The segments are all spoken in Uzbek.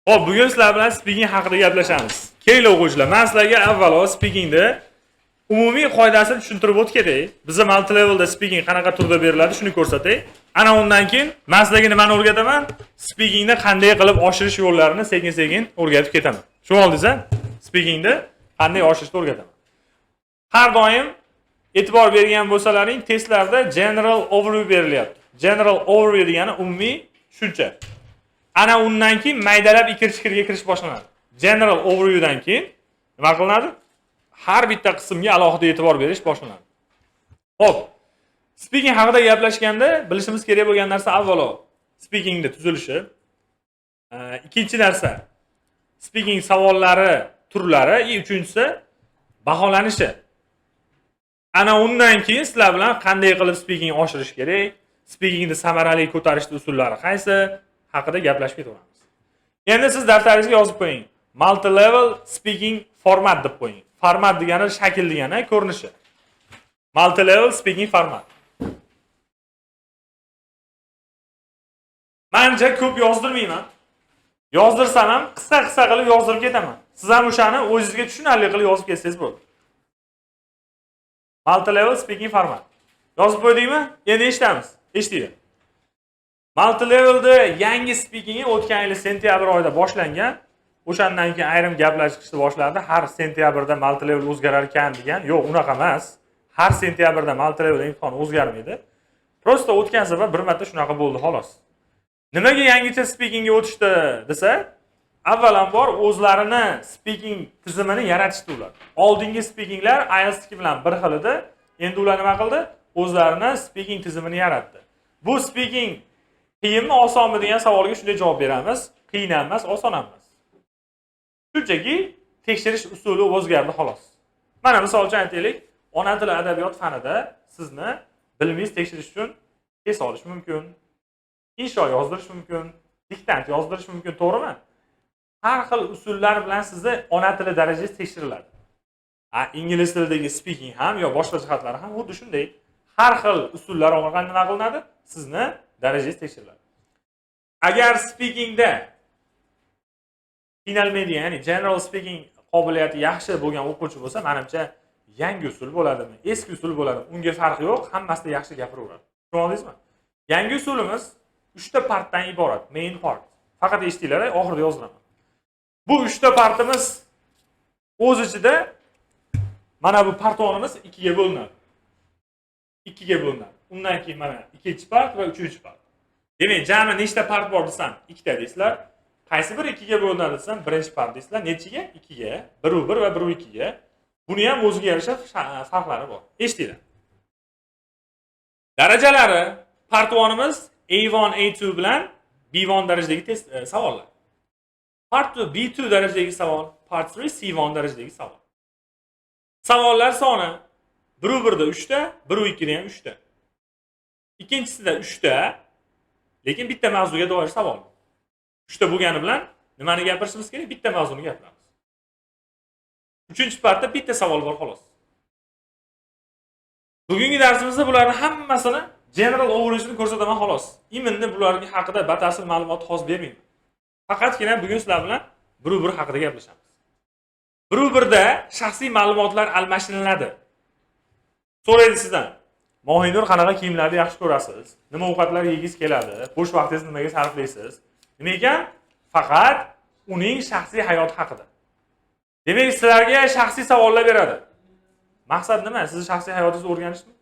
Hop, bugun sizlar bilan speaking haqida gaplashamiz. Keling o'quvchilar, men sizlarga avvalo speakingda umumiy qoidasini tushuntirib o'tay. Bizda multi levelda speaking qanaqa turda beriladi, shuni ko'rsatay. Ana undan keyin men sizlarga nimani o'rgataman? Speakingda qanday qilib oshirish yo'llarini sekin-sekin o'rgatib ketaman. Tushundingizmi? Speakingda qanday oshirishni o'rgataman. Har doim e'tibor bergan bo'lsalaring, testlarda general overview berilyapti. General overview degani umumiy tushuncha. Ana undan keyin maydalab ikir-chikirga kirish boshlanadi. General overview dan keyin nima qilinadi? Har bitta qismga alohida e'tibor berish boshlanadi. Xo'p. Speaking haqida gaplashganda bilishimiz kerak bo'lgan narsa avvalo speakingda tuzilishi. Ikkinchi narsa speaking savollari turlari, uchinchisi baholanishi. Ana undan keyin sizlar bilan qanday qilib speaking oshirish kerak, speakingni samarali ko'tarishning usullari qaysi haqida gaplashib ketaveramiz. Endi siz daftaringizga yozib qo'ying. Multi level speaking format deb qo'ying. Format degani shakl degani, ko'rinishi. Multi level speaking format. Menimcha ko'p yozdirmayman. Yozdirsam ham qisqa qilib yozdirib ketaman. Siz ham o'shani o'zingizga tushunarli qilib yozib ketsangiz bo'ldi. Multi level speaking format. Yozib qo'ydingmi? Endi eshitamiz. Eshitinglar. Multi levelda yangi speakingi o'tgan yil sentyabr oyida boshlangan. O'shandan keyin ayrim gaplar chiqishni boshladi. Har sentyabrda multi level o'zgarar ekan degan. Yo'q, unaqa emas. Har sentyabrda multi level imtihon o'zgarmaydi. Prosta o'tgan safar bir marta shunaqa bo'ldi xolos. Nimaga yangicha speakingga o'tishdi desa, avvalambor o'zlarini speaking tizimini yaratishdi ular. Oldingi speakinglar IELTS bilan bir xil edi. Endi ular nima qildi? O'zlarini speaking tizimini yaratdi. Bu speaking qiyinmi, osonmi degan savolga shunday javob beramiz. Qiyin emas, oson emas. Shunchaki tekshirish usuli o'zgardi xolos. Mana misol uchun aytaylik, ona tili adabiyot fanida sizni bilimingiz tekshirish uchun test olish mumkin. Insho yozdirish mumkin, diktant yozdirish mumkin, to'g'rimi? Har xil usullar bilan sizni ona tili darajangiz tekshiriladi. Ingliz tilidagi speaking ham yo boshqa jihatlari ham xuddi shunday. Har xil usullar orqali nima qilinadi? Sizni darajangiz tekshiriladi. Agar speakingda final media, ya'ni general speaking qobiliyati yaxshi bo'lgan o'quvchi bo'lsa, menimcha yangi usul bo'ladimi, eski usul bo'ladimi, unga farqi yo'q, hammasida yaxshi gapiraveradi. Tushundingizmi? Yangi usulimiz 3 ta partdan iborat, main part. Faqat eshitinglar, oxirida yoziraman. Bu 3 ta partimiz o'z ichida mana bu partonimiz 2 ga bo'linadi. 2 ga bo'linadi. Undan keyin mana ikkinchi part va uchinchi part. Demak, jami nechta part bor desam, 2 ta deysizlar. Qaysi biri 2 ga bo'linadi desam, birinchi part deysizlar. Nechiga? 2 ga, 1 va 1 ga. Buni ham o'ziga yarasha farqlari bor. Eshitinglar. Darajalari part 1imiz A1, A2 bilan B1 darajadagi test savollar. Part 2 B2 darajadagi savol, part 3 C1 darajadagi savol. Savollar soni 1-1da 3 ta, 1-2da ham 3 ta. Ikkinchisida 3 ta, lekin bitta mavzuga doir savol. 3 ta bo'lgani bilan nimani gapirishimiz kerak? Bitta mavzuni gapiramiz. Uchinchi partda bitta savol bor xolos. Bugungi darsimizda bularning hammasini general overview'ni ko'rsataman xolos. Endi bularga haqida batafsil ma'lumot hozir bermayman. Faqatgina bugun sizlar bilan 1-1 haqida gaplashamiz. 1-1da shaxsiy ma'lumotlar almashiniladi. So'raydi sizdan: Mohinur qanaqa kiyimlarni yaxshi ko'rasiz? Nima ovqatlar yeyingiz keladi? Bo'sh vaqtingizni nimaga sarflaysiz? Nima ekan? Faqat uning shaxsiy hayoti haqida. Demak, sizlarga shaxsiy savollar beradi. Maqsad nima? Sizning shaxsiy hayotingizni o'rganishmi?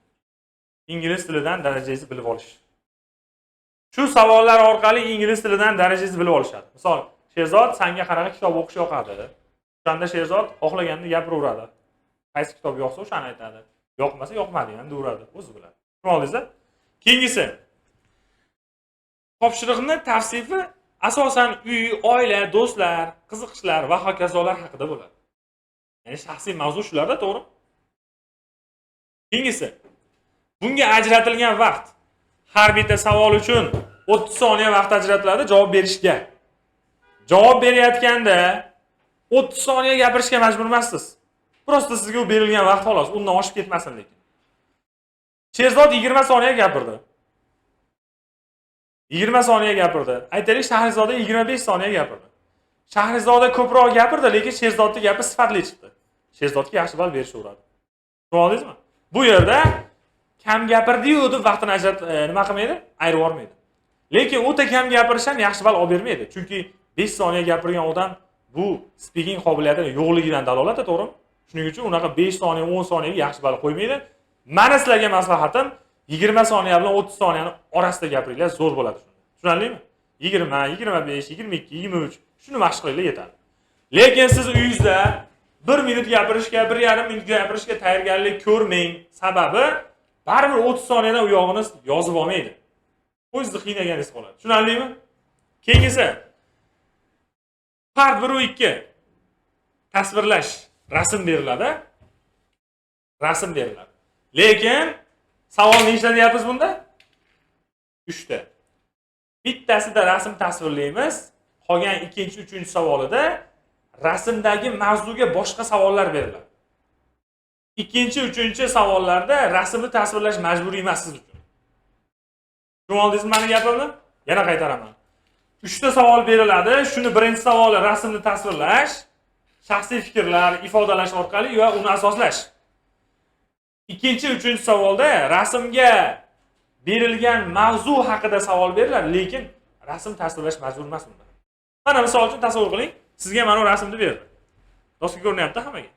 Ingliz tilidan darajangizni bilib olish. Shu savollar orqali ingliz tilidan darajangizni bilib olishadi. Misol, Sherzod, senga qanaqa kitob o'qish yoqadi? O'shanda Sherzod xohlaganini gapiraveradi. Qaysi kitob yoqsa o'shani aytadi. Yoqmasa yoqmadi ham deyveradi, o'zi biladi. Tushundingizmi? Keyingisi. Topshiriqni tavsifi asosan uy, oila, do'stlar, qiziqishlar va hokazolar haqida bo'ladi. Ya'ni shaxsiy mavzu shularda, to'g'ri? Keyingisi. Bunga ajratilgan vaqt har bitta savol uchun 30 soniya vaqt ajratiladi javob berishga. Javob berayotganda 30 soniya gapirishga majbur emassiz. Prosta sizga berilgan vaqt xolos, undan oshib ketmasin lekin. Sherzod 20 soniya gapirdi. 20 soniya gapirdi. Aytaylik Shahrizoda 25 soniya gapirdi. Shahrizoda ko'proq gapirdi, lekin Sherzodning gapi sifatli chiqdi. Sherzodga yaxshi ball berishaveradi. Tushundingizmi? Bu yerda kam gapirdi-yu deb vaqtini nima qilmaydi? Ayirib olmaydi. Lekin o'ta kam gapirish ham yaxshi ball olib bermaydi. Chunki 5 soniya gapirgan odam bu speaking qobiliyatining yo'qligidan dalolat, to'g'rimi? Shuning uchun unaqa 5 soniya, 10 soniyaga yaxshi ball qo'ymaydi. Mana sizlarga maslahatim 20 soniya bilan 30 soniyani orasida gapiringlar, zo'r bo'ladi shunda. Tushunarlimi? 20, 25, 22, 23 shuni mashq qilinglar yetadi. Lekin siz uyingizda 1 minut gapirishga, 1,5 minut gapirishga tayyorgarlik ko'rmang. Sababi baribir 30 soniyadan u yog'ini yozib olmaydi. O'zingizni qiynaganingiz qoladi. Tushunarlimi? Keyingisi part 1 va 2 tasvirlash, rasm beriladi. Rasm beriladi. Lekin savol nechta deyapmiz bunda? 3 ta. Bittasida rasm tasvirlaymiz, qolgan 2-chi, 3-chi savolida rasmdagi mavzuga boshqa savollar beriladi. 2-chi, 3-chi savollarda rasmni tasvirlash majburiy emas siz uchun. Tushundingizmi meni gapimni? Yana qaytaraman. 3 ta savol beriladi. Shuni birinchi savoli rasmni tasvirlash, shaxsiy fikrlar ifodalash orqali va uni asoslash. 2-chi, 3-chi savolda rasmga berilgan mavzu haqida savol beriladi, lekin rasm tasvirlash majbur emas bunda. Mana misol uchun tasavvur qiling, sizga mana bu rasmni berdi. Doska ko'rinyapti hammaga.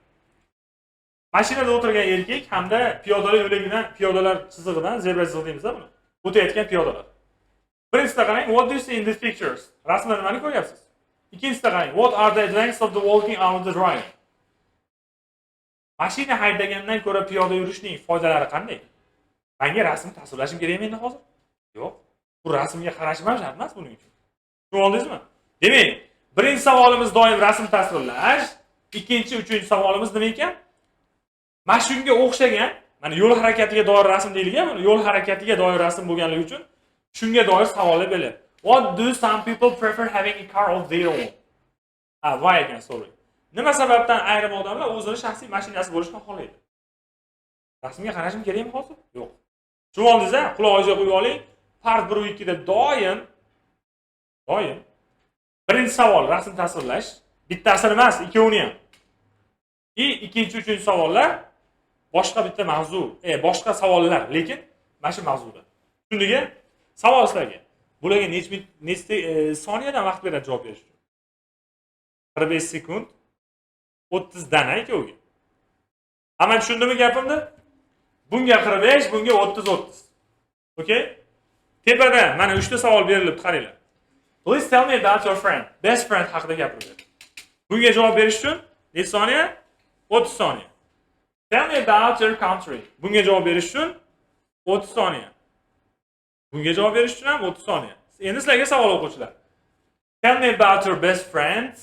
Mashinada o'tirgan erkak hamda piyodalar yo'lagidan, piyodalar chizig'idan, zebra chizig'i deymiz buni. O'tayotgan piyodalar. Birinchida qarang, what do you see in these pictures? Rasmda nimani ko'ryapsiz? Ikkinchisida qarang, what are the advantages of the walking out of the drive? Mashina haydagandan ko'ra piyoda yurishning foydalari qanday? Menga rasm tasvirlashim kerakmi endi hozir? Yo'q. Bu rasmga qarashim ham shart emas buning uchun. Tushundingizmi? Demak, birinchi savolimiz doim rasm tasvirlash, ikkinchi, uchinchi savolimiz nima ekan? Mana shunga o'xshagan, mana yo'l harakatiga doir rasm deyilgan, mana yo'l harakatiga doir rasm bo'lganligi uchun shunga doir savollar beriladi. What do some people prefer having a car of their own? Why ekan, sorry. Nima sababdan ayrim odamlar o'zining shaxsiy mashinasi bo'lishini xohlaydi? Rasmga qarashim kerakmi hozir? Yo'q. Tushundingizmi? Quloqingizga qo'yib oling. Part 1 va 2 da doim birinchi savol rasm tasvirlash, bittasini emas, ikkovini ham. Ikkinchi, uchinchi savollar boshqa bitta mavzu, boshqa savollar, lekin mana shu mavzuda. Shunga savol sizlarga. Bularga nechta soniyadan vaqt beradi javob berish uchun? 45 sekund, 30 dana ikkoviga. Hamma tushundimi gapimni? Bunga 45, bunga 30. Okay? Tepada mana 3 ta savol berilibdi, qaranglar. Please tell me about your friend. Best friend haqida gapirib. Bunga javob berish uchun necha soniya? 30 soniya. Tell me about your country. Bunga javob berish uchun 30 soniya. Bunga javob berish uchun ham 30 soniya. Endi sizlarga savol o'quvchilar. Tell me about your best friend.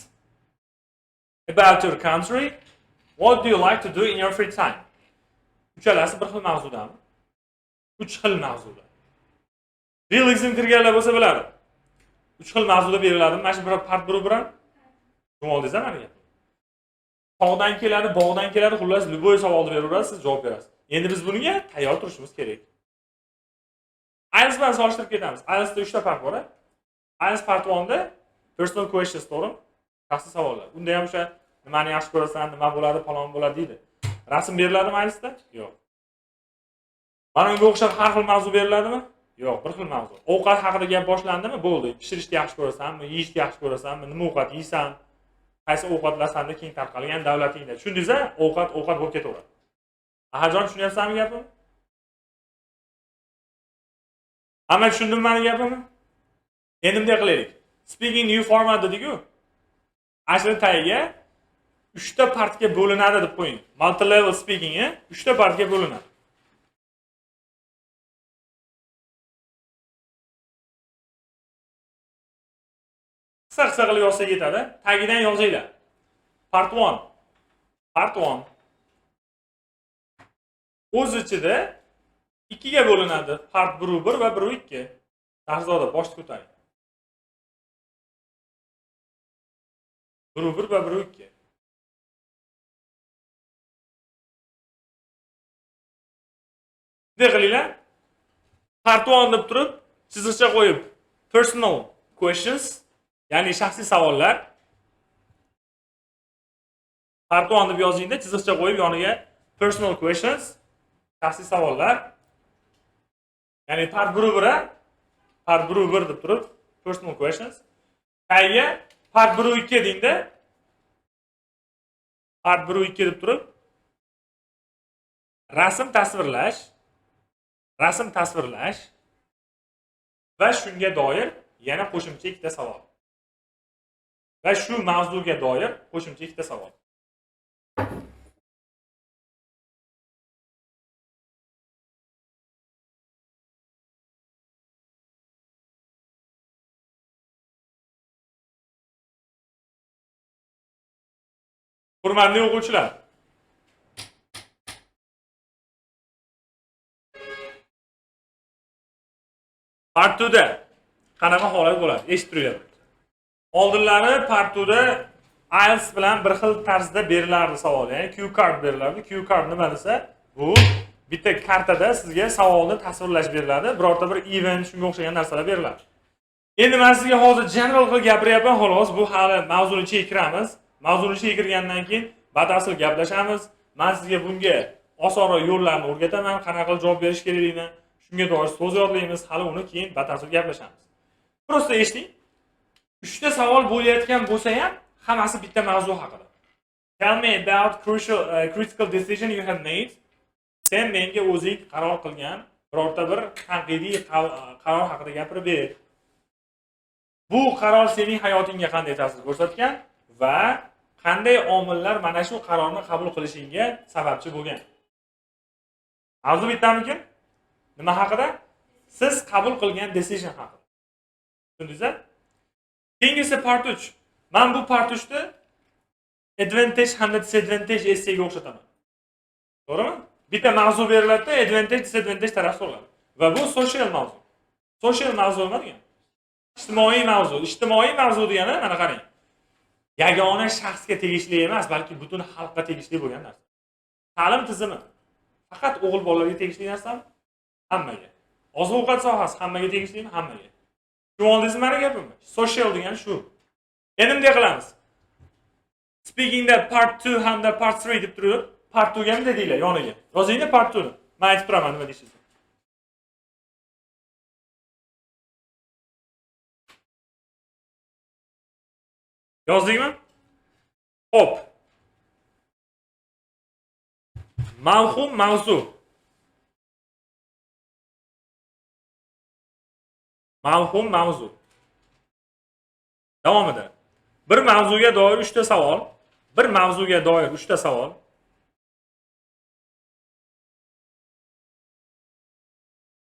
About your country. What do you like to do in your free time? Uchalasi bir xil mavzudami? 3 xil mavzuda. Realizm kirganlar bo'lsa biladi. 3 xil mavzuda beriladi. Mana shu bir part 1 bilan tushundingizmi meni gapimni? Tog'dan keladi, bog'dan keladi, xullas любой savolni beraverasiz, siz javob berasiz. Endi biz bunga tayyor turishimiz kerak. IELTS bilan solishtirib ketamiz. IELTS da 3 ta part bor. IELTS part 1 da personal questions, to'g'rimi? Shaxsiy savollar. Unda ham o'sha nimani yaxshi ko'rasan, nima bo'ladi, falon bo'ladi deydi. Rasm beriladimi IELTSda? Yo'q. Mana unga o'xshab har xil mavzu beriladimi? Yo'q, bir xil mavzu. Ovqat haqida gap boshlandimi? Bo'ldi. Pishirishni yaxshi ko'rasanmi, yeyishni yaxshi ko'rasanmi, nima ovqat yeysan, qaysi ovqatlar senda keng tarqalgan davlatingda. Tushundingizmi? Ovqat bo'lib ketaveradi. Ahajon, tushunyapsanmi gapimni? Hamma tushundimi meni gapimni? Endi bunday qilaylik. Speaking new format dediku. Asli tagiga 3 ta partga bo'linadi deb qo'ying. Multi level speaking 3 ta partga bo'linadi. Qisqa qilib yozsak yetadi. Tagidan yozinglar. Part 1. Part 1. O'z ichida 2 ga bo'linadi. Part 1 va 1 2. Shahzoda boshni ko'taring. 1 va 1 2. Bunday qilinglar. Part 1 deb turib, chiziqcha qo'yib personal questions, ya'ni shaxsiy savollar. Part 1 deb yozingda, chiziqcha qo'yib yoniga personal questions, shaxsiy savollar. Ya'ni part 1 deb turib personal questions. Tagiga part 1-2 dengda. Part 1-2 deb turib rasm tasvirlash va shunga doir yana qo'shimcha ikkita savol. Va shu mavzuga doir qo'shimcha ikkita savol. Hurmatli o'quvchilar, part 2da qanaqa holat bo'ladi? Eshitib turyapti. Oldinlari part 2da IELTS bilan bir xil tarzda berilardi savol, ya'ni cue card berilardi. Cue card nima desa, bu bitta kartada sizga savolni tasvirlash beriladi, birorta bir event shunga o'xshagan narsalar beriladi. Endi men sizga hozir general qilib gapiryapman, xolos, bu hali mavzuni ichiga kiramiz. Mavzuni ichiga kirgandan keyin batafsil gaplashamiz. Men sizga bunga osonroq yo'llarni o'rgataman, qanaqa qilib javob berish kerakligini, shunga doir so'z yodlaymiz, hali uni keyin batafsil gaplashamiz. Prosta eshiting. 3 ta savol bo'layotgan bo'lsa ham, hammasi bitta mavzu haqida. Tell me about critical decision you have made. Sen menga o'zing qaror qilgan birorta bir tanqidiy qaror haqida gapirib ber. Bu qaror sening hayotingga qanday ta'sir ko'rsatgan va qanday omillar mana shu qarorni qabul qilishingga sababchi bo'lgan? Mavzu bittamikin? Nima haqida? Siz qabul qilgan decision haqida. Tushundingizmi? Keyingisi part 3. Men bu part 3ni advantage hamda disadvantage essayga o'xshataman. To'g'rimi? Bitta mavzu beriladi, advantage, disadvantage taraf so'raladi. Va bu social mavzu. Social mavzu nima degan? Ijtimoiy mavzu. Ijtimoiy mavzu degani mana qarang. Yagona shaxsga tegishli emas, balki butun xalqqa tegishli bo'lgan narsa. Ta'lim tizimi faqat o'g'il bolalarga tegishli narsami? Hammaga. Oziq-ovqat sohasi hammaga tegishlimi? Hammaga. Tushundingizmi meni gapimni? Social degani shu. Endi bunday qilamiz. Speakingda part 2 hamda part 3 deb turib, part 2 ga nima deydilar yoniga? Yozingda part 2 ni. Men aytib turaman nima deysiz. Yozdingmi? Hop. Mavhum mavzu. Mavhum mavzu. Davomida. Bir mavzuga doir 3 ta savol. Bir mavzuga doir 3 ta savol.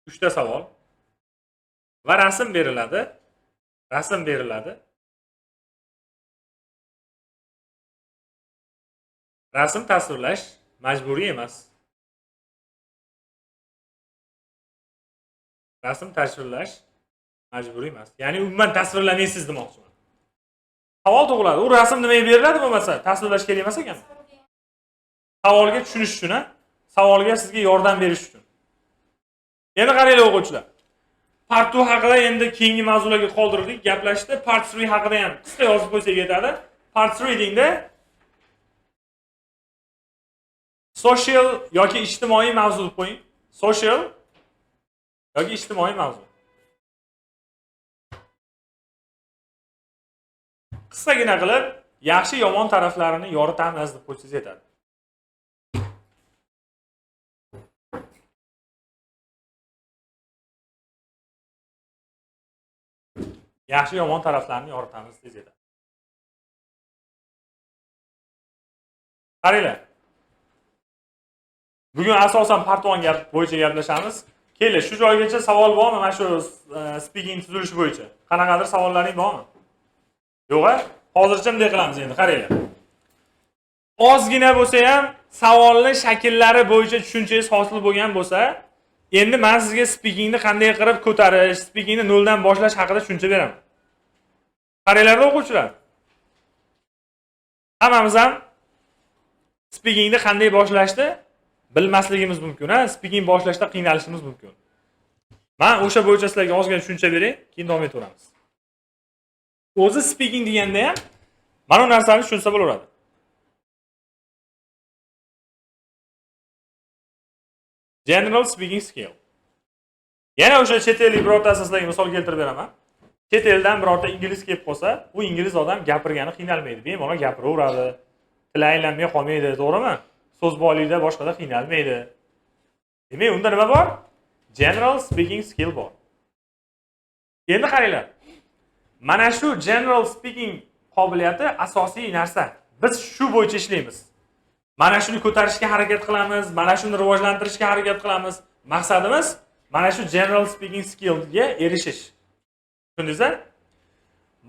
Uchta savol va rasm beriladi. Rasm beriladi. Rasm tasvirlash majburiy emas. Rasm tasvirlash majburiy emas. Ya'ni umuman tasvirlamaysiz demoqchiman. Savol tug'iladi. U rasm nimaga beriladi bo'lmasa, tasvirlash kerak emas ekan. Savolga tushunish uchun, savolga sizga yordam berish uchun. Endi qaranglar o'quvchilar. Part 2 haqida endi keyingi mavzularga qoldirdik, gaplashdi. Part 3 haqida ham qisqa yozib qo'ysak yetadi. Part 3 deganda social yoki ijtimoiy mavzu deb qo'ying. Social yoki ijtimoiy mavzu. Qisqagina qilib, yaxshi yomon taraflarini yoritamiz deb qo'ysangiz yetadi. Yaxshi yomon taraflarini yoritamiz deb yetadi. Qaranglar. Bugun asosan part 1 gap bo'yicha gaplashamiz. Kelinglar, shu joygacha savol bormi? Mana shu speaking tuzilishi bo'yicha. Qanaqadir savollaring bormi? Yo'q-a? Hozircha bunday qilamiz endi, qaranglar. Ozgina bo'lsa ham savolning shakllari bo'yicha tushunchangiz hosil bo'lgan bo'lsa, endi men sizga speakingni qanday qilib ko'tarish, speakingni noldan boshlash haqida tushuncha beraman. Qaranglar o'quvchilar. Hammamiz ham speakingni qanday boshlashni bilmasligimiz mumkin, ha? Speaking boshlashda qiynalishimiz mumkin. Men o'sha bo'yicha sizlarga ozgina tushuncha beray, keyin davom etaveramiz. O'zi speaking deganda ham mana bu narsani tushunsa bo'laveradi. General speaking skill. Yana o'sha chet ellik birortasini sizlarga misol keltirib beraman. Chet eldan birorta ingliz kelib qolsa, bu ingliz odam gapirgani qiynalmaydi, bemalol gapiraveradi. Tili aylanmay qolmaydi, to'g'rimi? So'z boylikda boshqada qiynalmaydi. Demak, unda nima bor? General speaking skill bor. Endi qaranglar. Mana shu general speaking qobiliyati asosiy narsa. Biz shu bo'yicha ishlaymiz. Mana shuni ko'tarishga harakat qilamiz, mana shuni rivojlantirishga harakat qilamiz. Maqsadimiz mana shu general speaking skillga erishish. Tushundingizmi?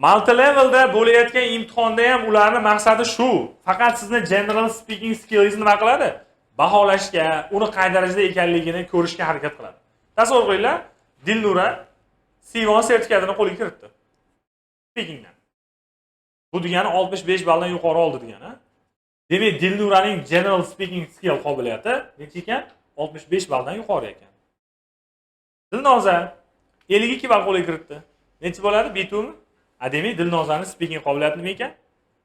Multi levelda bo'layotgan imtihonda ham ularning maqsadi shu. Faqat sizni general speaking skillingizni nima qiladi? Baholashga, uni qay darajada ekanligini ko'rishga harakat qiladi. Tasavvur qilinglar, Dilnura C1 sertifikatini qo'lga kiritdi. Speakingdan. Bu degani 65 balldan yuqori oldi degani. Demak, Dilnuraning general speaking skill qobiliyati necha ekan? 65 balldan yuqori ekan. Dilnoza 52 ball qo'lga kiritdi. Necha bo'ladi? B2 mi? Demak, Dilnozaning speaking qobiliyati nima ekan?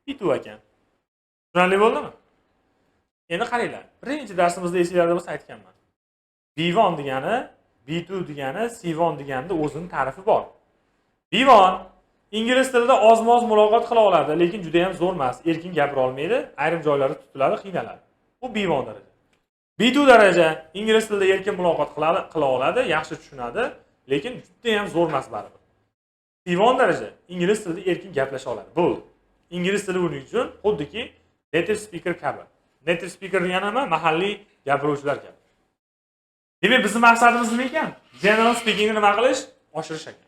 B2 ekan. Tushunarli bo'ldimi? Endi qaranglar. Birinchi darsimizda esingizda bo'lsa aytganman. B1 degani, B2 degani, C1 deganida o'zining ta'rifi bor. B1 ingliz tilida oz-moz muloqot qila oladi, lekin juda ham zo'r emas, erkin gapira olmaydi, ayrim joylari tutiladi, qiynaladi. Bu B1 daraja. B2 daraja ingliz tilida erkin muloqot qila oladi, yaxshi tushunadi, lekin juda ham zo'r emas baribir. C1 daraja ingliz tilida erkin gaplasha oladi. Bu ingliz tili buning uchun xuddiki native speaker kabi. Native speaker degani nima? Mahalliy gapiruvchilar kabi. Demak, bizning maqsadimiz nima ekan? General speakingni nima qilish? Oshirish ekan.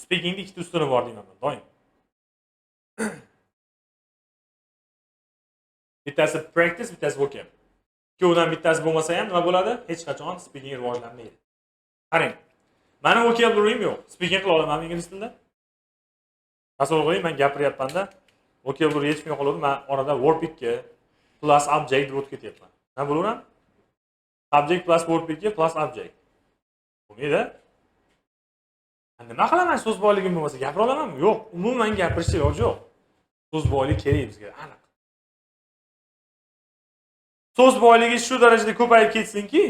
Speakingda ikkita ustuni bor deyman men doim. Bittasi practice, bittasi vocab. Ikkovidan bittasi bo'lmasa ham nima bo'ladi? Hech qachon speaking rivojlanmaydi. Qarang. Meni vocabulary'im yo'q. Speaking qila olamanmi ingliz tilida? Tasavvur qiling, men gapiryapmanda vocabulary yetishmay qoladi, men orada verb ikki plus object deb o'tib ketyapman. Nima bo'laveradi? Subject plus verb ikki plus object. Bo'lmaydi. Nima qilaman so'z boyligim bo'lmasa gapira olamanmi? Yo'q, umuman gapirishga iloji yo'q. So'z boyligi kerak bizga, aniq. So'z boyligi shu darajada ko'payib ketsinki,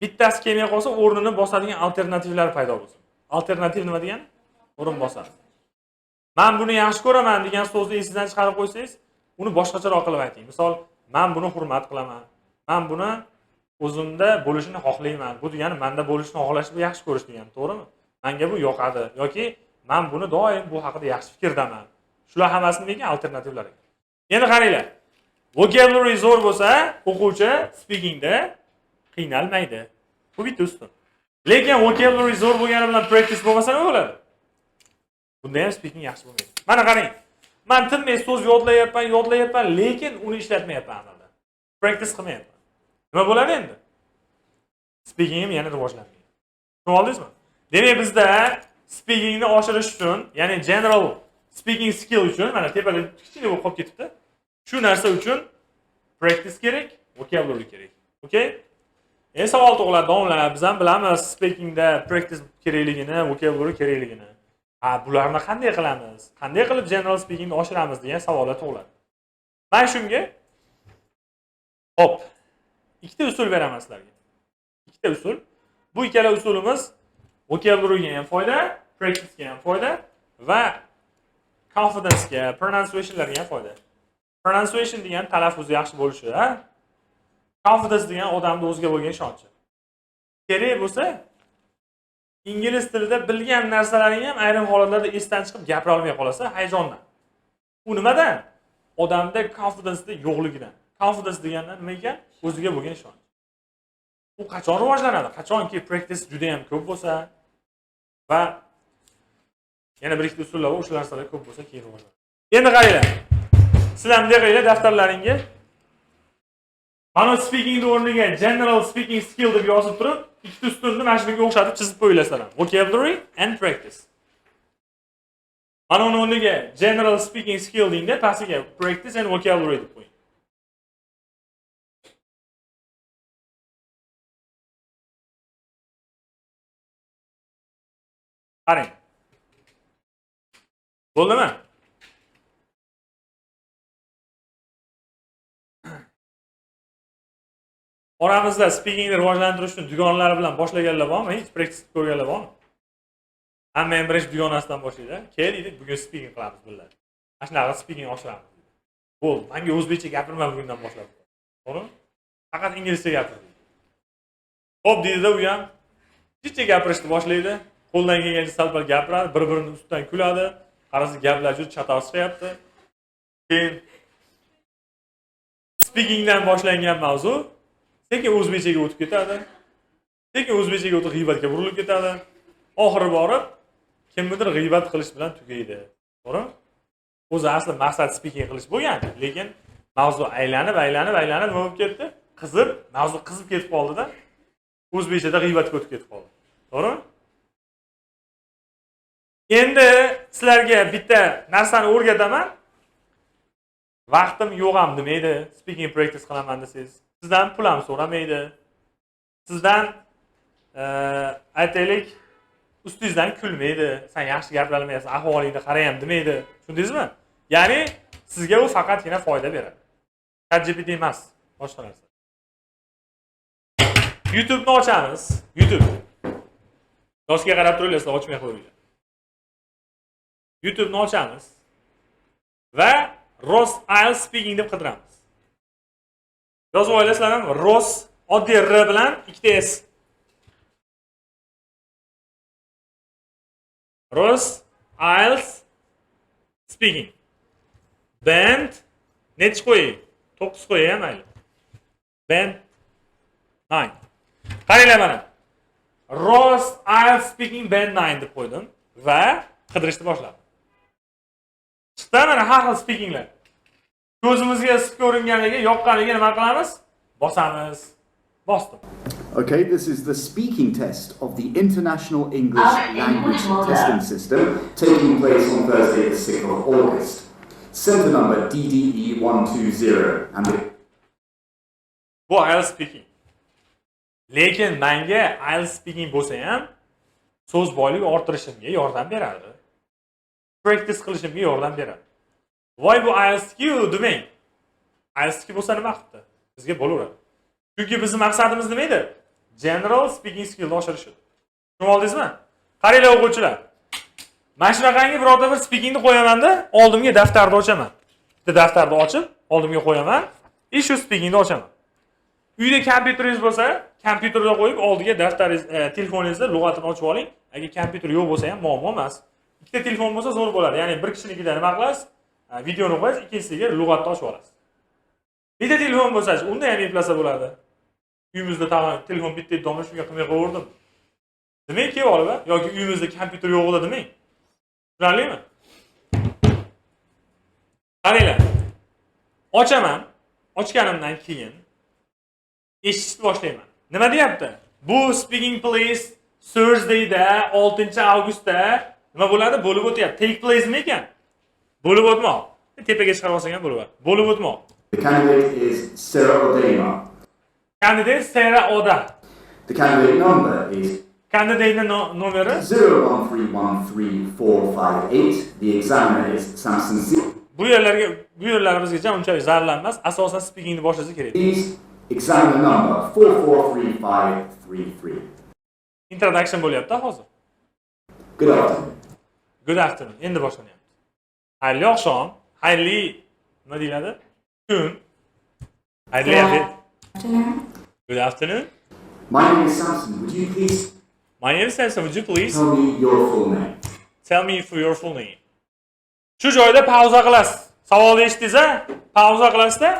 bittasi kelmay qolsa, o'rnini bosadigan alternativlar paydo bo'lsin. Alternativ nima degani? O'rin bosadi. Men buni yaxshi ko'raman degan so'zni esingizdan chiqarib qo'ysangiz, uni boshqacharoq qilib ayting. Misol, men buni hurmat qilaman. Men buni o'zimda bo'lishini xohlayman. Bu degani menda bo'lishini xohlashni yaxshi ko'rish degani, to'g'rimi? Menga bu yoqadi yoki men buni doim bu haqida yaxshi fikrdaman. Shular hammasi nima ekan? Alternativlar ekan. Endi qaranglar. Vocabulary zo'r bo'lsa, o'quvchi speakingda qiynalmaydi. Bu bitta ustun. Lekin vocabulary zo'r bo'lgani bilan practice bo'lmasa nima bo'ladi? Bunda ham speaking yaxshi bo'lmaydi. Mana qarang. Men tinmay so'z yodlayapman, lekin uni ishlatmayapman amalda. Practice qilmayapman. Nima bo'ladi endi? Speakingim yana rivojlanmaydi. Tushunib oldingizmi? Demak, bizda speakingni oshirish uchun, ya'ni general speaking skill uchun, mana tepada kichkina bo'lib qolib ketibdi. Shu narsa uchun practice kerak, vocabulary kerak. Okay? Endi savol tug'iladi, domlalar, biz ham bilamiz speakingda practice kerakligini, vocabulary kerakligini. Bularni qanday qilamiz? Qanday qilib general speakingni oshiramiz degan savollar tug'iladi. Men shunga hop, ikkita usul beraman sizlarga. Ikkita usul. Bu ikkala usulimiz vocabularyga ham foyda, practicega ham foyda va confidencega, pronunciationlarga ham foyda. Pronunciation degan talaffuzi yaxshi bo'lishi, ha? Confidence degan odamning o'ziga bo'lgan ishonchi. Kerak bo'lsa, ingliz tilida bilgan narsalaring ham ayrim holatlarda esdan chiqib gapira olmay qolsa, hayajondan. U nimadan? Odamda confidence yo'qligidan. Confidence degani nima ekan? O'ziga bo'lgan ishonch. U qachon rivojlanadi? Qachonki practice juda ham ko'p bo'lsa va yana bir ikkita usullar bor, o'sha narsalar ko'p bo'lsa keyin rivojlanadi. Endi qaranglar. Sizlar bunday qilinglar daftarlaringga. Mana speaking o'rniga general speaking skill deb yozib turib, ikkita ustunni mana shunga o'xshatib chizib qo'yinglar. Vocabulary and practice. Mana uni o'rniga general speaking skill dengda, pastiga practice and vocabulary deb qo'ying. Qarang. Bo'ldimi? Oramizda speakingni rivojlantirish uchun dugonlar bilan boshlaganlar bormi? Hech practice ko'rganlar bormi? Hamma ham birinchi dugonasidan boshlaydi. Keldik, bugun speaking qilamiz birga. Mana shunaqa speaking oshiramiz. Bo'ldi. Menga o'zbekcha gapirma bugundan boshlab. To'g'rimi? Faqat inglizcha gapir. Xo'p deydi-da u ham. Jicha gapirishni boshlaydi. Qo'ldan kelgancha sal-pal gapiradi, bir-birini ustidan kuladi. Qarasa gaplar juda chatoq chiqyapti. Keyin speakingdan boshlangan mavzu sekin o'zbekchaga o'tib ketadi. Sekin o'zbekchaga o'tib g'iybatga burilib ketadi. Oxiri borib kimnidir g'iybat qilish bilan tugaydi. To'g'rimi? O'zi asli maqsad speaking qilish bo'lgan, lekin mavzu aylanib nima bo'lib ketdi? Mavzu qizib ketib qoldi-da. O'zbekchada g'iybatga o'tib ketib qoldi. To'g'rimi? Endi sizlarga bitta narsani o'rgataman. Vaqtim yo'q ham demaydi. Speaking practice qilaman desangiz, sizdan pul ham so'ramaydi. Sizdan aytaylik ustingizdan kulmaydi. Sen yaxshi gapirolmaysan, ahvolingni qarayam demaydi. Tushundingizmi? Ya'ni sizga u faqatgina foyda beradi. ChatGPT emas, boshqa narsa. YouTube ni ochamiz. YouTube. Yoshga qarab turinglar, ochmay qo'yinglar. YouTube ni ochamiz va Ross IELTS speaking deb qidiramiz. Yozib olasizlarmi? Ross oddiy R bilan ikkita S. Ross IELTS speaking. Band nechi qo'ying? 9 qo'ying mayli. Band 9. Qaranglar mana. Ross IELTS speaking band 9 deb qo'ydim va qidirishni boshladim. Chiqdi mana har xil speakinglar. Ko'zimizga ko'ringaniga, yoqqaniga nima qilamiz? Bosamiz. Bosdim. Okay, this is the speaking test of the International English Language Testing System taking place on Thursday the 6th of August. Center number DDE120 and bu IELTS speaking. Lekin menga IELTS speaking bo'lsa ham so'z boyligi orttirishimga yordam beradi. Practice qilishimga yordam beradi. Voy bu IELTS demang. IELTS bo'lsa nima qilibdi? Bizga bo'laveradi. Chunki bizning maqsadimiz nima edi? General speaking skillni oshirish. Tushunib oldingizmi? Qaranglar o'quvchilar. Mana shunaqangi birorta bir speakingni qo'yaman-da, oldimga daftarni ochaman. Bitta daftarni ochib, oldimga qo'yaman, shu speakingni ochaman. Uyda kompyuteringiz bo'lsa, kompyuterga qo'yib, oldiga daftaringiz, telefoningizda lug'atini ochib oling. Agar kompyuter yo'q bo'lsa ham muammo emas. Ikkita telefon bo'lsa zo'r bo'ladi. Ya'ni bir kishinikida nima qilasiz? Videoni qo'yasiz, ikkinchisiga lug'atni ochib olasiz. Bitta telefon bo'lsa-chi, unda ham eplasa bo'ladi. Uyimizda telefon bitta edi, shunga qilmay qo'yardim. Demang kelib olib, yoki uyimizda kompyuter yo'q edi demang. Tushunarlimi? Qaranglar. Ochaman. Ochganimdan keyin eshitishni boshlayman. Nima deyapti? Bu speaking place Thursdayda 6-avgustda nima bo'ladi? Bo'lib o'tyapti. Take place nima ekan? Bo'lib o'tmoq. Tepaga chiqarib olsang ham bo'laveradi. Bo'lib o'tmoq. the candidate is Sarah Odema. Candidate Sarah Oda. The candidate number is Candidate nomeri 013135458. The examiner is Samson C. Bu yerlarimizgacha unchalik zararlanmas. Asosan speakingni boshlasa kerak. Please, examiner number 443533. Introduction bo'lyapti hozir. Good afternoon. Good afternoon. Endi boshlanyapti. Xayrli oqshom, xayrli nima deyiladi? Kun. Xayrli afternoon. Good afternoon. My name is Samson. Would you please My name is Samson. Would you please tell me your full name? tell me for your full name? Shu joyda pauza qilasiz. Savolni eshitdingiz-a? Pauza qilasizda,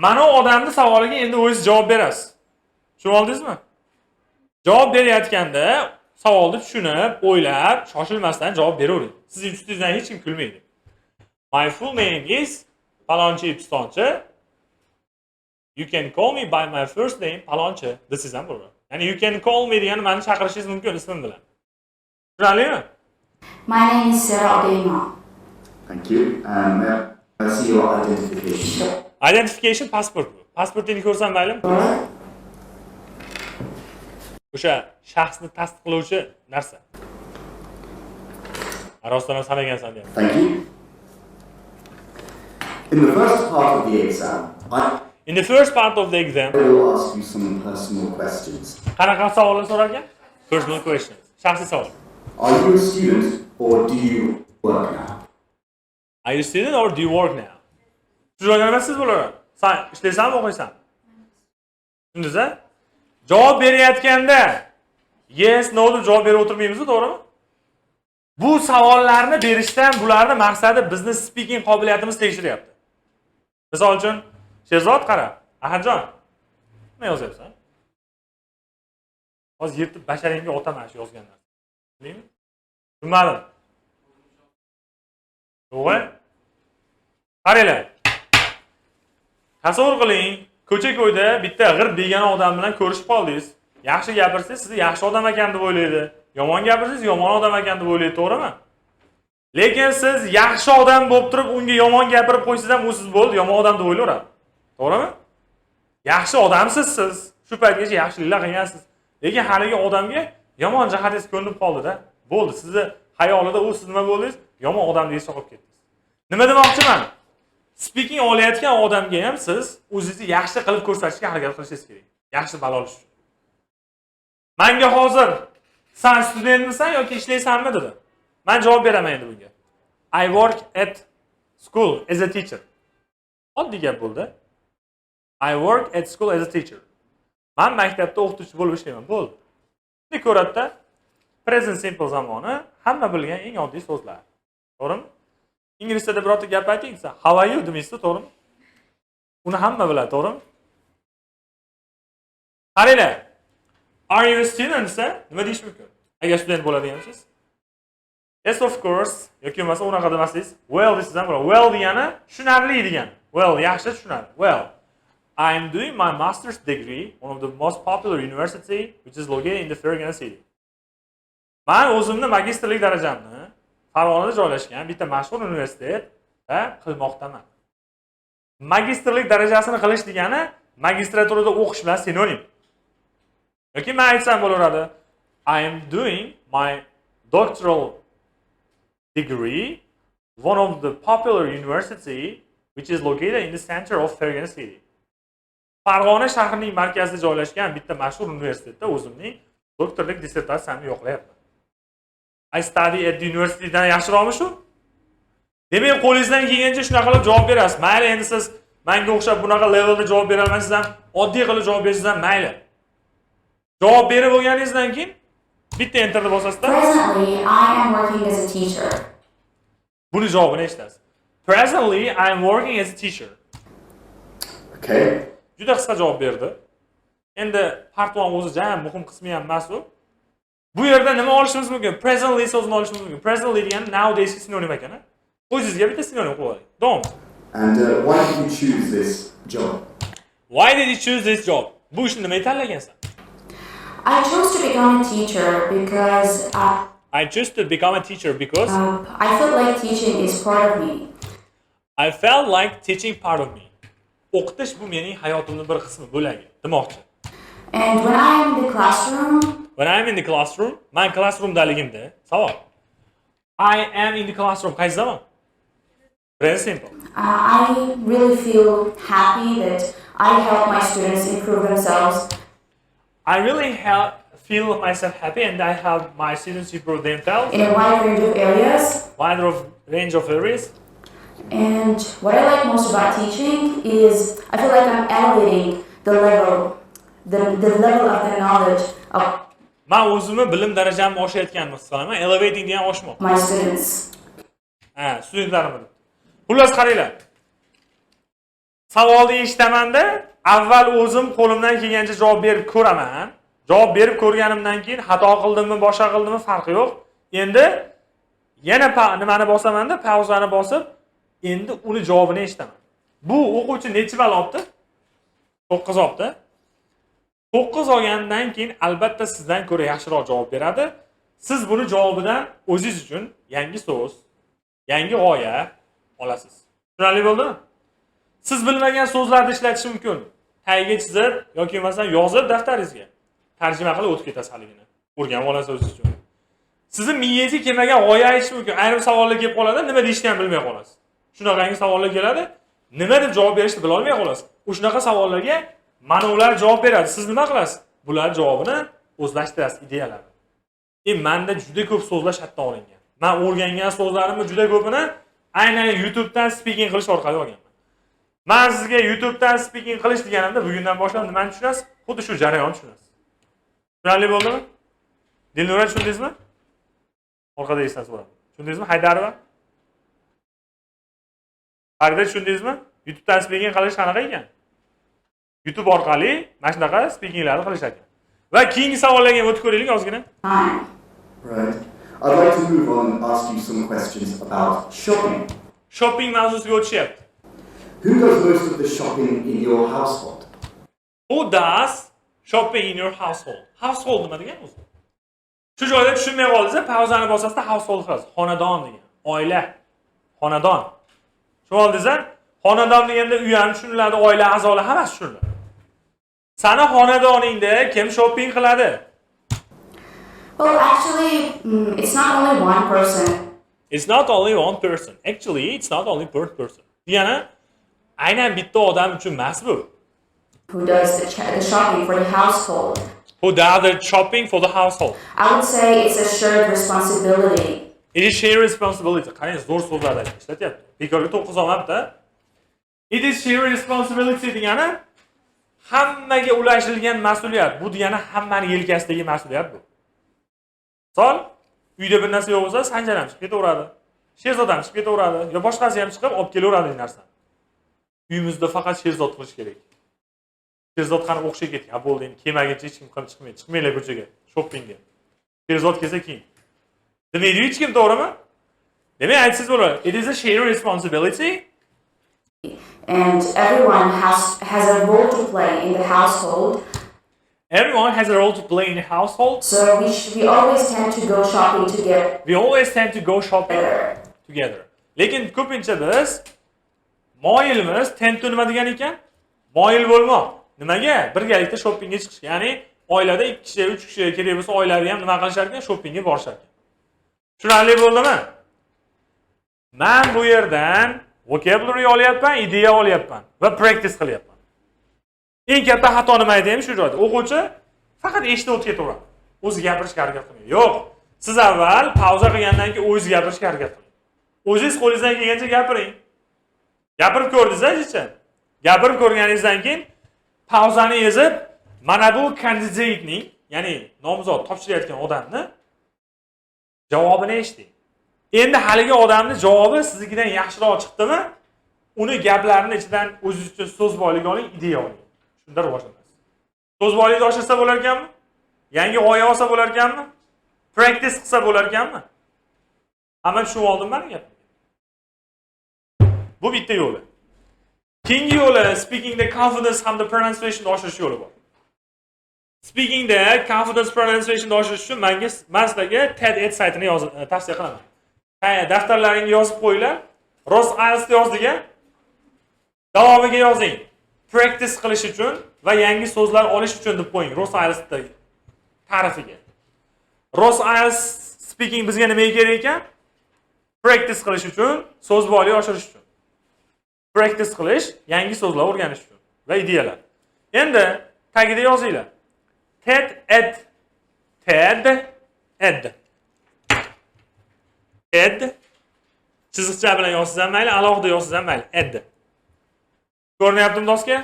mana odamning savoliga endi o'zingiz javob berasiz. Tushunib oldingizmi? Javob berayotganda savolni tushunib, o'ylab, shoshilmasdan javob beravering. Sizning ustingizdan hech kim kulmaydi. My full name is Palonchi Pistonchi. You can call me by my first name Palonchi. This is ham bo'ladi. Ya'ni you can call me degani meni chaqirishingiz mumkin ismim bilan. Tushunarlimi? My name is Sarah Odema. Thank you. May I see your identification? Identification passport bu. Pasportingni ko'rsam maylimi? O'sha shaxsni tasdiqlovchi narsa. Rostdan ham san ekansan deyapti. Thank you. In the first part of the exam, I In the first part of the exam, will ask you some personal questions. qanaqa savollar so'rar ekan? Personal questions. Shaxsiy savol. Are you a student or do you work now? Are you a student or do you work now? Tushungan emassiz bular. Sen ishlaysanmi, o'qiysanmi? Tushundingiz-a? Javob berayotganda yes, no deb javob berib o'tirmaymiz, to'g'rimi? Bu savollarni berishdan bularni maqsadi bizni speaking qobiliyatimizni tekshiryapti. Misol uchun, Sherzod qara, Ahadjon. Nima yozyapsan? Hozir yirtib basharingga otaman shu yozgan narsa. Bildingmi? Tushunmadim. To'g'ri? Qaranglar. Tasavvur qiling, ko'cha-ko'yda bitta g'irt begona odam bilan ko'rishib qoldingiz. Yaxshi gapirsangiz, sizni yaxshi odam ekan deb o'ylaydi. Yomon gapirsangiz, yomon odam ekan deb o'ylaydi, to'g'rimi? Lekin siz yaxshi odam bo'lib turib, unga yomon gapirib qo'ysangiz ham u siz bo'ldi, yomon odam deb o'ylayveradi. To'g'rimi? Yaxshi odamsiz siz. Shu paytgacha yaxshiliklar qilgansiz. Lekin haligi odamga yomon jihatingiz ko'rinib qoldi-da. Bo'ldi, sizni xayolida u siz nima bo'ldingiz? Yomon odam deb hisoblab ketdingiz. Nima demoqchiman? Speaking olayotgan odamga ham siz o'zingizni yaxshi qilib ko'rsatishga harakat qilishingiz kerak. Yaxshi balo olish uchun. Menga hozir sen studentmisan yoki ishlaysanmi dedi. Men javob beraman endi bunga. I work at school as a teacher. Oddiy gap bo'ldi. I work at school as a teacher. Men maktabda o'qituvchi bo'lib ishlayman. Bo'ldi. Buni ko'radida present simple zamoni hamma bilgan eng oddiy so'zlar. To'g'rimi? Ingliz tilida birorta gap ayting desa, how are you demaysiz, to'g'rimi? Uni hamma biladi, to'g'rimi? Qaranglar. Are you a student desa, nima deyish mumkin? Agar student bo'ladigansiz. Yes, of course. Yoki bo'lmasa unaqa demasangiz, well deysiz ham bo'ladi. Well degani tushunarli degan. Well, yaxshi tushunarli. Well, I'm doing my master's degree one of the most popular university which is located in the Fergana city. Men o'zimni magistrlik darajamni Farg'onada joylashgan bitta mashhur universitetda qilmoqdaman. Magistrlik darajasini qilish degani magistraturada o'qish bilan sinonim. Yoki men aytsam bo'laveradi, I am doing my doctoral degree one of the popular university which is located in the center of Fergana city. Farg'ona shahrining markazida joylashgan bitta mashhur universitetda o'zimning doktorlik dissertatsiyamni yo'qlayapman. I study at the university dan yaxshiroqmi shu? Demak, qo'lingizdan kelgancha shunaqa qilib javob berasiz. Mayli, endi siz menga o'xshab bunaqa levelda javob bera olmaysiz ham, oddiy qilib javob bersangiz ham mayli. Javob berib bo'lganingizdan keyin bitta enterni bosasizda. Presently, I am working as a teacher. Buni javobini eshitasiz. Presently, I am working as a teacher. Okay. Juda qisqa javob berdi. Endi partwan o'zi jam muhim qismi ham emas u. Bu yerda nima olishimiz mumkin? Presently so'zini olishimiz mumkin. Presently degani nowadays sinonim ekan. O'zingizga bitta sinonim qo'yib oling. Davom. And why did you choose this job? Why did you choose this job? Bu ishni nima tanlagansan? I chose to become a teacher because I chose to become a teacher because I feel like teaching is part of me. I felt like teaching part of me. O'qitish bu mening hayotimning bir qismi bo'lagi, demoqchi. And when I am in the classroom, men classroomdaligimda, savol. I am in the classroom qaysi zaman? Very simple. I really feel happy that I help my students improve themselves. I really feel myself happy and I help my students improve themselves In a wide range of areas. Range of areas. And what I like most about teaching is I feel like I'm elevating the level of the knowledge of Men o'zimni bilim darajamni oshayotganimni his qilaman. Elevating degan oshmoq. my students. Studentlarimni. Xullas qaranglar. Savolni eshitaman-da, avval o'zim qo'limdan kelgancha javob berib ko'raman. Javob berib ko'rganimdan keyin xato qildimmi, boshqa qildimmi farqi yo'q. Endi yana nimani bosaman-da, pauzani bosib, endi uni javobini eshitaman. Bu o'quvchi necha ball olibdi? 9 olibdi. 9 olgandan keyin albatta sizdan ko'ra yaxshiroq javob beradi. Siz buni javobidan o'zingiz uchun yangi so'z, yangi g'oya olasiz. Tushunarli bo'ldimi? Siz bilmagan so'zlarni ishlatish mumkin. Tagiga chizib yoki masalan yozib daftaringizga tarjima qilib o'tib ketasiz haligini. O'rganib olasiz o'zingiz uchun. Sizni miyangizga kelmagan g'oya aytish mumkin. Ayrim savollar kelib qoladi, nima deyishni ham bilmay qolasiz. Shunaqangi savollar keladi, nima deb javob berishni bila olmay qolasiz. O'shunaqa savollarga mana ular javob beradi. Siz nima qilasiz? Bular javobini o'zlashtirasiz ideyalarni. Menda juda ko'p so'zlar shatdan olingan. Men o'rgangan so'zlarimni juda ko'pini aynan YouTube'dan speaking qilish orqali olganman. Men sizga YouTube'dan speaking qilish deganimda bugundan boshlab nimani tushunasiz? Xuddi shu jarayonni tushunasiz. Tushunarli bo'ldimi? Dilnura tushundingizmi? Orqada eshitasiz so'rab. Tushundingizmi? Haydarova? Farida tushundingizmi? YouTube'dan speaking qilish qanaqa ekan? YouTube orqali mana shunaqa speakinglarni qilish ekan. Va keyingi savollarga o'tib ko'raylik ozgina. Right. I'd like to move on and ask you some questions about shopping. Shopping mavzusiga o'tishyapti. Who does most of the shopping in your household? Who does shopping in your household? Household nima degan o'zi? Shu joyda tushunmay qoldingiz, pauzani bosasizda household qilasiz. Xonadon degan. Oila. Xonadon. Tushundingizmi? Xonadon deganda uy ham tushuniladi, oila a'zolari hammasi tushuniladi. Sani xonadoningda kim shopping qiladi? Well, actually, it's not only one person. It's not only one person. Actually, it's not only per person. Yana aynan bitta odam uchun emas bu. Who does the shopping for the household? Who does the shopping for the household? I would say it's a shared responsibility. It is shared responsibility. Qarang, zo'r so'zlarni ishlatyapti. Bekorga to'qqiz olmabdi. It is shared responsibility degani hammaga ulashilgan mas'uliyat. Bu degani hammani yelkasidagi mas'uliyat bu. Misol, uyda bir narsa yo'q bo'lsa, Sanjar ham chiqib ketaveradi. Sherzod ham chiqib ketaveradi. Yo boshqasi ham chiqib olib kelaveradi bu narsani. Uyimizda faqat Sherzod qilish kerak. Sherzod qani o'xshay ketgan. Ha bo'ldi, endi kelmaguncha hech kim qilib chiqmaydi. Chiqmanglar ko'chaga, shoppingga. Sherzod kelsa keyin. Demaydi hech kim, to'g'rimi? Demak, aytsangiz bo'ladi. It is a shared responsibility. And everyone has a role to play in the household. Everyone has a role to play in the household. So we always tend to go shopping together. We always tend to go shopping together. Lekin ko'pincha biz moyilmiz, tend to nima degan ekan? Moyil bo'lmoq. Nimaga? Birgalikda shoppingga chiqish. Ya'ni oilada 2 kishi, 3 kishi kerak bo'lsa, oilalar ham nima qilishar ekan? Shoppingga borishar ekan. Tushunarli bo'ldimi? Men bu yerdan vocabulary olyapman, ideya olyapman va practice qilyapman. Eng katta xato nima aytaymi shu joyda? O'quvchi faqat eshitib o'tib ketaveradi. O'zi gapirishga harakat qilmaydi. Yo'q. Siz avval pauza qilgandan keyin o'zingiz gapirishga harakat qiling. O'zingiz qo'lingizdan kelgancha gapiring. Gapirib ko'rdingiz-chi? Gapirib ko'rganingizdan keyin pauzani yezib, mana bu kandidatning, ya'ni nomzod topshirayotgan odamni javobini eshiting. Endi haligi odamning javobi siznikidan yaxshiroq chiqdimi? Uni gaplarini ichidan o'zingiz uchun so'z boyligi oling, ideya oling. Shunda rivojlanasiz. So'z boyligini oshirsa bo'lar ekanmi? Yangi g'oya olsa bo'lar ekanmi? Practice qilsa bo'lar ekanmi? Hamma tushunib oldimmi meni gapimni? Bu bitta yo'li. Keyingi yo'li speakingda confidence hamda pronunciationni oshirish yo'li bor. Speakingda confidence pronunciationni oshirish uchun men sizlarga TED saytini tavsiya qilaman. Daftarlaringga yozib qo'yinglar. Rosails yozdiga davomiga yozing. Practice qilish uchun va yangi so'zlar olish uchun deb qo'ying Rosailsda ta'rifiga. Rosails speaking bizga nima kerak ekan? Practice qilish uchun, so'z boyligi oshirish uchun. Practice qilish, yangi so'zlar o'rganish uchun va ideyalar. Endi tagida yozinglar. TED chiziqcha bilan yozsangiz ham mayli, alohida yozsangiz ham mayli. Ed. Ko'rinyaptimi doska?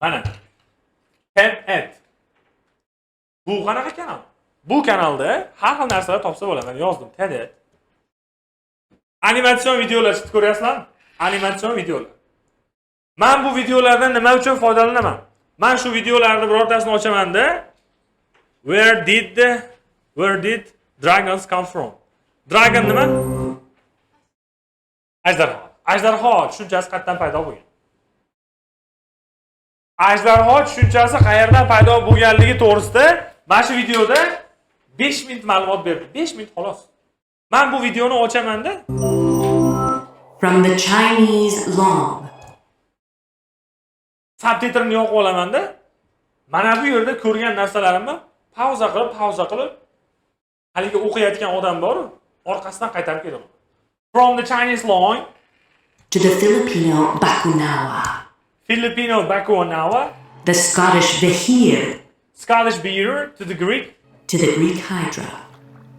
Mana. TED. Bu qanaqa kanal? Bu kanalda har xil narsalar topsa bo'ladi. Men yozdim TED. Animatsion videolar chiqib ko'ryapsizlarmi? Animatsion videolar. Men bu videolardan nima uchun foydalanaman? Men shu videolarni birortasini ochamanda Where did dragons come from? Dragon nima? Ajdarho. Ajdarho tushunchasi qayerdan paydo bo'lgan? Ajdarho tushunchasi qayerdan paydo bo'lganligi to'g'risida mana shu videoda 5 minut ma'lumot berdim. 5 minut xolos. Men bu videoni ochamanda From the Chinese long. Subtitrini yoqib olamanda mana bu yerda ko'rgan narsalarimni pauza qilib haligi o'qiyotgan odam bor-ku, orqasidan qaytarib ketaman. From the Chinese line to the Filipino Bakunawa, Filipino Bakunawa, the Scottish Behir Scottish beer to the Greek. to the Greek Hydra.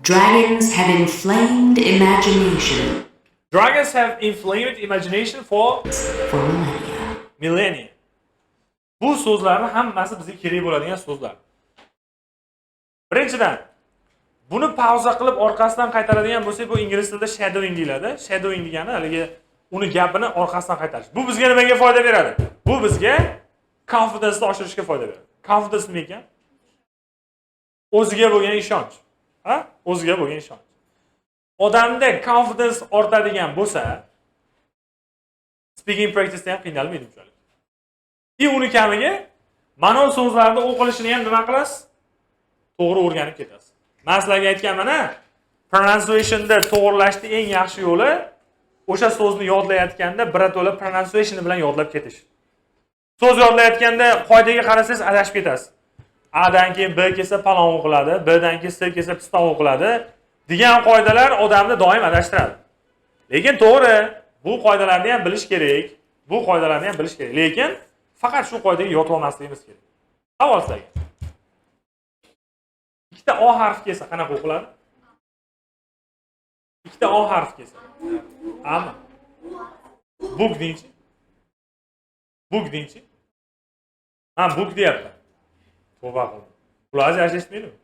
Dragons have inflamed imagination Dragons have inflamed imagination for for millennia. millennia. Bu so'zlarning hammasi bizga kerak bo'ladigan so'zlar. Birinchidan, buni pauza qilib orqasidan qaytaradigan bo'lsak, bu ingliz tilida shadowing deyiladi. Shadowing degani haligi uni gapini orqasidan qaytarish. Bu bizga nimaga foyda beradi? Bu bizga confidence oshirishga foyda beradi. Confidence nima ekan? O'ziga bo'lgan ishonch. Ha? O'ziga bo'lgan ishonch. Odamda confidence ortadigan bo'lsa, speaking practice ham qiynalmaydi unchalik. Uni kamiga mana bu so'zlarning o'qilishini ham nima qilasiz? To'g'ri o'rganib ketasiz. Men sizlarga aytganman-a, pronunciationda to'g'rilashning eng yaxshi yo'li o'sha so'zni yodlayotganda birato'la pronunciation bilan yodlab ketish. So'z yodlayotganda qoidaga qarasangiz adashib ketasiz. A'dan keyin B kelsa palon o'qiladi, B'dan keyin C kelsa piston o'qiladi degan qoidalar odamni doim adashtiradi. Lekin to'g'ri, bu qoidalarni ham bilish kerak. Lekin faqat shu qoidaga yotib olmasligimiz kerak. Savol sizlarga. Ikkita O harfi kelsa qanaqa o'qiladi? Ikkita O harfi kelsa. Ammo book deychi. Men book deyapman. Tavba qildim. Ular eshitmaydimi?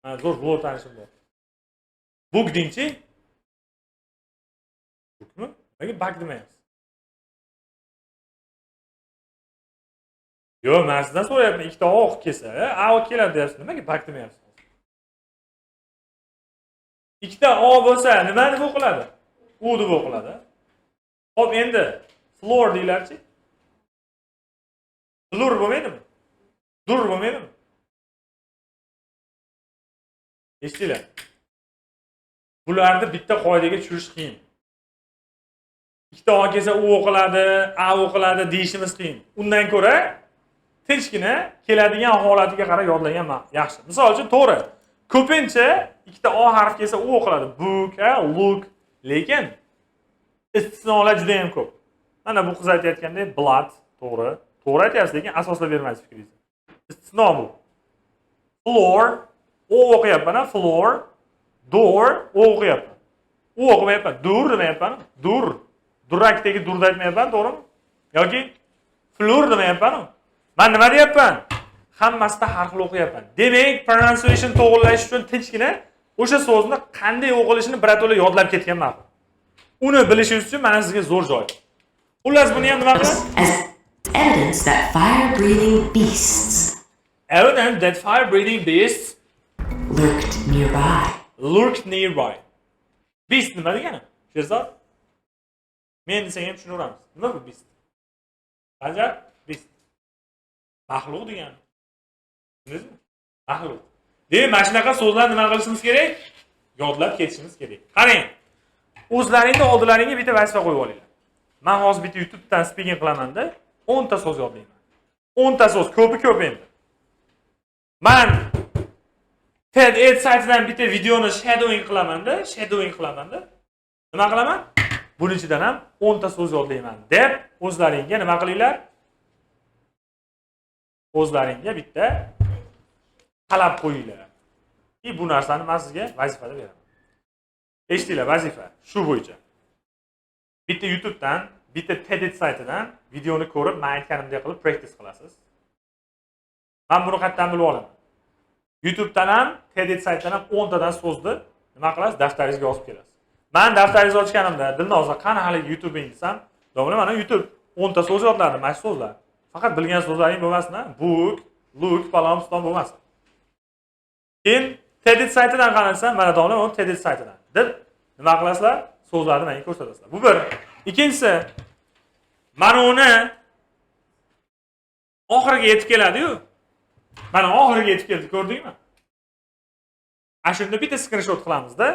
Men zo'r bo'lib tanishim bor. Book deychi. Bookmi? Nega bug demayapsiz? Yo, men sizdan so'rayapman, ikkita O kelsa, A keladi deyapsiz. Nimaga bug demayapsiz? Ikkita O bo'lsa, nima deb o'qiladi? U deb o'qiladi. Xo'p, endi floor deylarchi? Flur bo'lmaydimi? Dur bo'lmaydimi? Eshitdinglar? Bularni bitta qoidaga tushirish qiyin. Ikkita O kelsa u o'qiladi, A o'qiladi deyishimiz qiyin. Undan ko'ra tinchgina keladigan holatiga qarab yodlagan yaxshi. Misol uchun to'g'ri. Ko'pincha ikkita O harf kelsa u o'qiladi. Book, look. Lekin istisnolar juda ham ko'p. Mana bu qiz aytayotgandek blood, to'g'ri. To'g'ri aytyapsiz, lekin asoslab bermaysiz fikringizni. Istisno bu. Floor, o o'qiyapman, floor, door, o o'qiyapman. U o'qimayapman, dur demayapman. Dur. Durakdagi durda aytmayapman, to'g'rimi? Yoki floor demayapman. Men nima deyapman? Hammasida har xil o'qiyapman. Demak, pronunciation to'g'rilash uchun tinchgina o'sha so'zni qanday o'qilishini birato'la yodlab ketgan ma'qul. Uni bilishingiz uchun mana sizga zo'r joy. Xullas buni ham nima qilasiz? As evidence that fire-breathing beasts lurked nearby. Beast nima degani? Sherzod? Men desam ham tushunaveramiz. Nima bu beast? Qancha? Beast. Maxluq degani. Tushundingizmi? Maxluq. Demak, mana shunaqa so'zlarni nima qilishimiz kerak? Yodlab ketishimiz kerak. Qarang. O'zlaringni oldilaringga bitta vazifa qo'yib olinglar. Men hozir bitta YouTubedan speaking qilaman-da, 10 ta so'z yodlayman. 10 ta so'z, ko'pi ko'p endi. Men TED saytidan bitta videoni shadowing qilaman-da. Nima qilaman? Buning ichidan ham 10 ta so'z yodlayman deb o'zlaringga nima qilinglar? O'zlaringga bitta talab qo'yinglar. Bu narsani men sizga vazifada beraman. Eshitdinglar, vazifa shu bo'yicha. Bitta YouTubedan, bitta TED saytidan videoni ko'rib, men aytganimdek qilib practice qilasiz. Men buni qayerdan bilib olaman? YouTubedan ham, TED saytidan ham 10 tadan so'zni nima qilasiz? Daftaringizga yozib kelasiz. Men daftaringizni ochganimda, Dilnoza qani hali YouTube'ing desam, domla mana YouTube 10 ta so'z yodladim, mana shu so'zlar. Faqat bilgan so'zlaring bo'lmasin, book, look, palom, piston bo'lmasin. Keyin TED saytidan qarasam, mana domla uni TED saytidan deb nima qilasizlar? So'zlarni menga ko'rsatasizlar. Bu bir. Ikkinchisi, mana uni oxiriga yetib keladi-yu. Mana oxiriga yetib keldi, ko'rdingmi? Ashunda bitta screenshot qilamiz-da.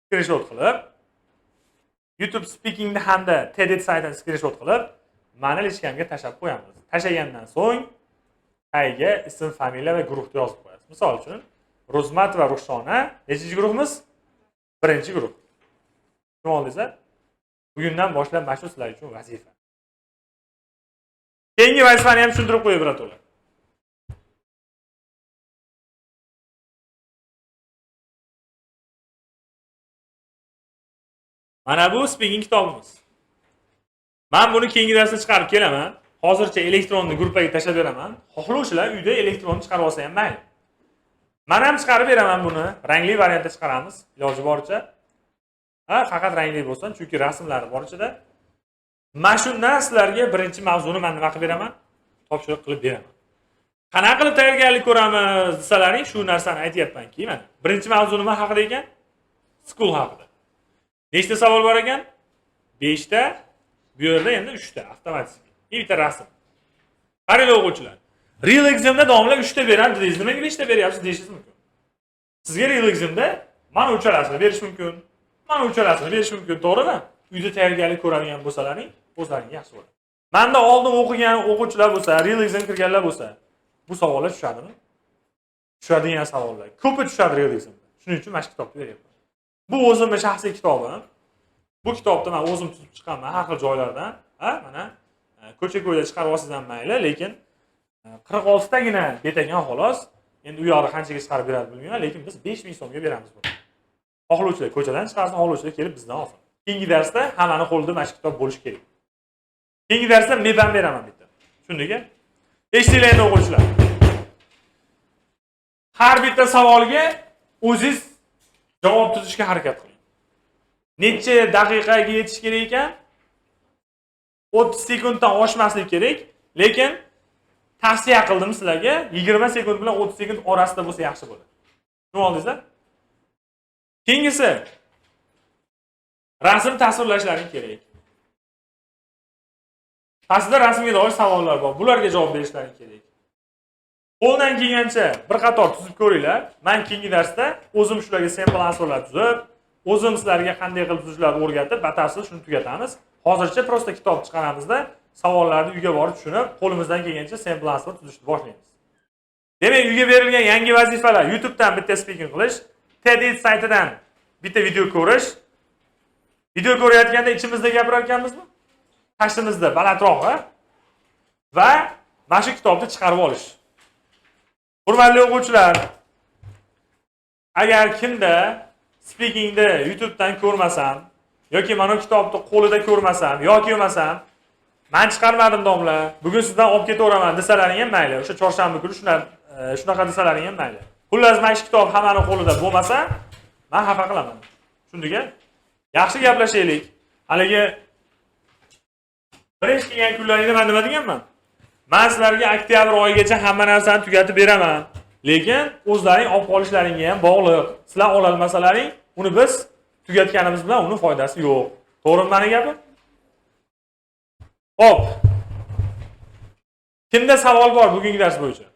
Screenshot qilib, YouTube speakingni hamda TED saytidan screenshot qilib, mana lichkamga tashab qo'yamiz. Tashagandan so'ng Qayga ism, familiya va guruhni yozib qo'yasiz. Misol uchun, Ro'zmat va Ruxshona nechinchi guruhimiz? Birinchi guruh. Tushunib oldingizlar? Bugundan boshlab mana shu sizlar uchun vazifa. Keyingi vazifani ham tushuntirib qo'yib beradilar. Mana bu speaking kitobimiz. Men buni keyingi darsda chiqarib kelaman. Hozircha elektronni gruppaga tashlab beraman. Xohlovchilar uyda elektronni chiqarib olsa ham mayli. Men ham chiqarib beraman buni. Rangli variantda chiqaramiz, iloji boricha. Faqat rangli bo'lsin, chunki rasmlari bor ichida. Mana shundan sizlarga birinchi mavzuni men nima qilib beraman? Topshiriq qilib beraman. Qanaqa qilib tayyorgarlik ko'ramiz desalaring, shu narsani aytyapmanki, mana. Birinchi mavzu nima haqida ekan? School haqida. Nechta savol bor ekan? 5 ta. Bu yerda endi 3 ta avtomatik. Bitta rasm. Qaranglar o'quvchilar. Real examda davomli 3 ta beradi dedingiz. Nimaga 5 ta beryapsiz deyishingiz mumkin. Sizga real examda mana uchalasini berish mumkin. Mana uchalasini berish mumkin, to'g'rimi? Uyda tayyorgarlik ko'radigan bo'lsalaring, o'zlaringiz yaxshi bo'ladi. Menda oldin o'qigan o'quvchilar bo'lsa, real exam kirganlar bo'lsa, bu savollar tushadimi? Tushadigan savollar. Ko'pi tushadi real examda. Shuning uchun mana shu kitobni beryapman. Bu o'zimning shaxsiy kitobim. Bu kitobni men o'zim tuzib chiqaman har xil joylardan. Mana ko'cha-ko'yda chiqarib olsangiz ham mayli, lekin 46 tagina betagan xolos. Endi u yoqda qanchaga chiqarib beradi bilmayman, lekin biz 5000 so'mga beramiz buni. Xohlovchilar ko'chadan chiqarsin, xohlovchilar kelib bizdan olsin. Keyingi darsda hammaning qo'lida mana shu kitob bo'lishi kerak. Keyingi darsda men beraman bitta. Tushundingmi? Eshitinglar endi o'quvchilar. Har bitta savolga o'zingiz javob tuzishga harakat qiling. Necha daqiqaga yetish kerak ekan? 30 sekunddan oshmaslik kerak, lekin tavsiya qildim sizlarga 20 sekund bilan 30 sekund orasida bo'lsa yaxshi bo'ladi. Tushunib oldingizlar? Keyingisi rasm tasvirlashlaring kerak. Pastda rasmga doir savollar bor. Bularga javob berishlaring kerak. Qo'ldan kelgancha bir qator tuzib ko'ringlar. Men keyingi darsda o'zim shularga sample answerlar tuzib, o'zim sizlarga qanday qilib tuzishlarni o'rgatib, batafsil shuni tugatamiz. Hozircha prosta kitob chiqaramizda, savollarni uyga borib tushunib, qo'limizdan kelgancha sample answer tuzishni boshlaymiz. Demak, uyga berilgan yangi vazifalar: YouTubedan bitta speaking qilish, TEDx saytidan bitta video ko'rish. Video ko'rayotganda ichimizda gapirar ekanmizmi? Tashimizda balandroq va mana shu kitobni chiqarib olish. Hurmatli o'quvchilar, agar kimda speakingni YouTubedan ko'rmasam yoki mana kitobni qo'lida ko'rmasam yoki o'masam, men chiqarmadim domla, bugun sizdan olib ketaveraman desalaring ham mayli. O'sha chorshanba kuni shunaqa desalaring ham mayli. Xullas, mana shu kitob hammaning qo'lida bo'lmasa, men xafa qilaman. Tushundingmi? Yaxshi gaplashaylik. Haligi birinchi kelgan kunlaringda men nima deganman? Men sizlarga oktyabr oyigacha hamma narsani tugatib beraman. Lekin o'zlaring olib qolishlaringga ham bog'liq. Sizlar ola olmasalaring, uni biz tugatganimiz bilan uni foydasi yo'q. To'g'rimi meni gapim? Xo'p. Kimda savol bor bugungi dars bo'yicha?